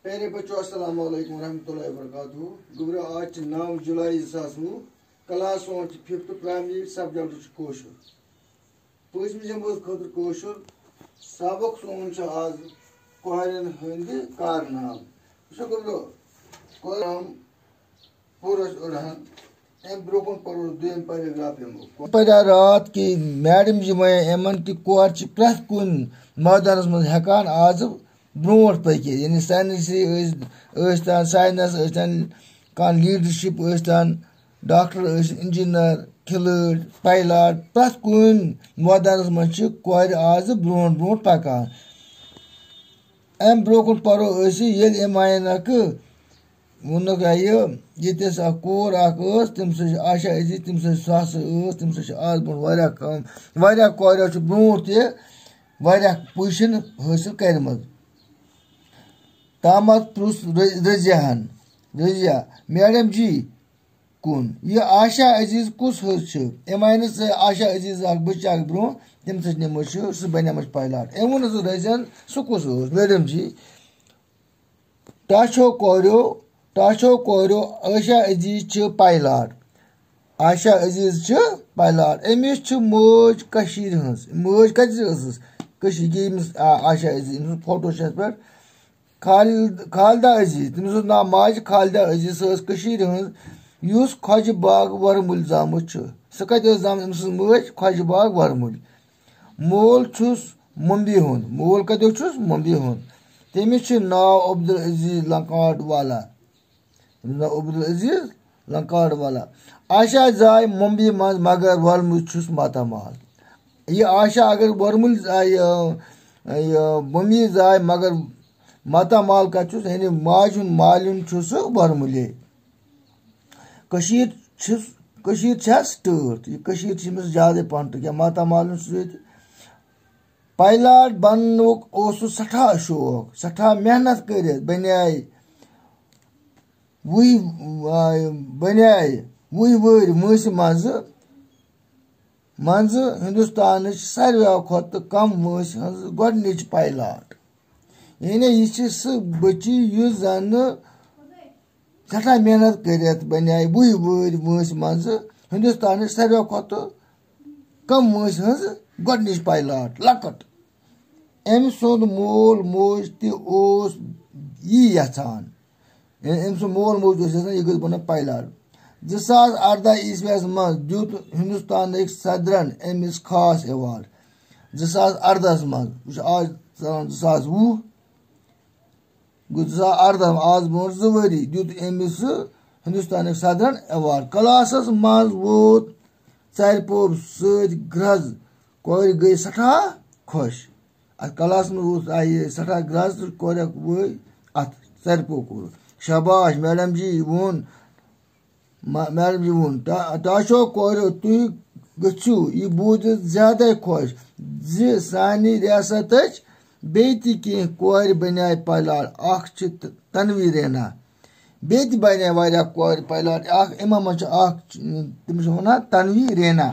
پہلے بچو السلام علیکم ورحمۃ اللہ وبرکاتہ گبرو آج 9 جولائی 2019 کلاس 5th پرائمری سبجیکٹ کوشر پوچھم جماعت خاطر کوشر سبق سون آج کوہرین ہند کارنام گبرو کوہرام پورس اڑان ام برکن پڑو دویم پیراگراف پڑا رات کی میڈم یمن تہ کور پریت کن میدانس من ہیکان آز برونٹ پکت یعنی سائنسی ٲسۍتن سائنس ٲسۍتن کانٛہہ لیڈرشپ ٲسۍتن ڈاکٹر انجینئر کھلٲڑۍ پایلاٹ پرٛٮ۪تھ کُنہِ مٲدانس منٛز چھِ کورِ آز برونٛٹھ برونٛٹھ پکان امہِ برونٛہہ کُن پرو أسۍ ییٚلہِ أمۍ معنکہٕ ووٚنُکھ ییٚتٮ۪س اکھ کوٗر اکھ ٲس تٔمِس چھِ آشا عزیز تٔمِس سۄ ہسا ٲس تٔمِس چھِ آز برونٛٹھ واریاہ کم واریاہ کوریو چھِ برونٛٹھ تہِ واریاہ پُزِشن حٲصِل کٔرمٕژ تامتھ پرُژھ رضیہ میڈم جی کُن یہِ آشا عزیز کُس حظ چھِ أمۍ آیہِ نہٕ سۄ آشا عزیز اکھ بٔچہِ اکھ برونٛہہ تٔمِس حظ نِمٕژ چھِ سُہ بنیٛٲمٕژ پایلاٹ أمۍ ووٚن حظ رضیَن سُہ کُس اوس میڈم جی تۄہہِ چھو کوریو آشا عزیز چھِ پایلاٹ آشا عزیز چھِ پایلاٹ أمِس چھِ مٲج کٔشیٖرِ ہٕنٛز مٲج کتِچ ٲسٕس کٔشیٖر ییٚمِس آشا عزیز أمۍ سُنٛد فوٹو چھِ اَتھ پٮ۪ٹھ خالدہ عزیز تٔمِس اوس ناو ماجہِ خالدہ عزیز سۄ ٲس کٔشیٖرِ ہٕنٛز یُس خۄجہِ باغ ورمُلۍ زامٕژ چھُ سۄ کتہِ ٲس زامٕژ أمۍ سٕنٛز مٲج خۄجہِ باغ ورمُلۍ مول چھُس ممبیہِ ہُنٛد مول کتیُک چھُس ممبیہِ ہُنٛد تٔمِس چھُ ناو عبدالعزیز لنکاٹ والا آشا زاے ممبیہِ منٛز مگر ورمُلۍ چھُس ماتامال یہِ آشا اگر ورمُلۍ ممبیہِ زاے مگر ماتامال کتہِ چھُس یعنی ماجہِ ہُنٛد مالیُن چھُ سُہ ورمُلے کٔشیٖر چھس ٹٲٹھ یہِ کٔشیٖر چھِ أمِس زیادَے پہن تِکیٛاہ ماتامالُن چھُ ییٚتہِ پایلاٹ بننُک اوسُس سٮ۪ٹھاہ شوق سٮ۪ٹھاہ محنت کٔرِتھ بنیٛاے 10 ؤہرۍ وٲنٛسہِ منٛزٕ ہندوستانٕچ ساروِیو کھۄتہٕ کم وٲنٛسہِ ہٕنٛز گۄڈنِچ پایلاٹ یعنی یہِ چھِ سُہ بٔچی یُس زنہٕ سٮ۪ٹھاہ محنت کٔرِتھ بنیٛاے 10 ؤہرۍ وٲنٛسہِ منٛزٕ ہندوستانٕچ ساروِیو کھۄتہٕ کم وٲنٛسہِ ہٕنٛز گۄڈنِچ پایلاٹ لۄکٕٹ أمۍ سُنٛد مول موج تہِ اوس یی یژھان أمۍ سُنٛد مول موج اوس یژھان یہِ گٔژھ بنُن پایلاٹ 2018 عیسویَس منٛز دیُت ہندوستانٕکۍ صدرن أمِس خاص ایوارڈ 2018 منٛز یہِ چھُ آز چلان 2020 گوٚو 2018 آز برونٛٹھ 2 ؤری دیُت أمِس سُہ ہندوستانٕکۍ صدرن ایوارڈ کلاسس منٛز ووت ژرِ پوٚپ سۭتۍ گرٛز کورِ گٔیہِ سٮ۪ٹھاہ خۄش اتھ کلاسس منٛز آیہِ سٮ۪ٹھاہ گرٛز تہٕ کوریکھ وٲے اتھ ژرِ پوٚپ کوٚر شاباش میڈم جی ووٚن تۄہہِ چھو کوریو تُہۍ گٔژھِو یہِ بوٗزِتھ زیادَے خۄش زِ سانہِ ریاستٕچ بیٚیہِ تہِ کینٛہہ کورِ بنیٛاے پایلاٹ اکھ چھِ تنوی رینا بیٚیہِ تہِ بنیٛاے واریاہ کورِ پایلاٹ اکھ یِمن منٛز چھِ اکھ تٔمِس چھِ ونان تنوی رینا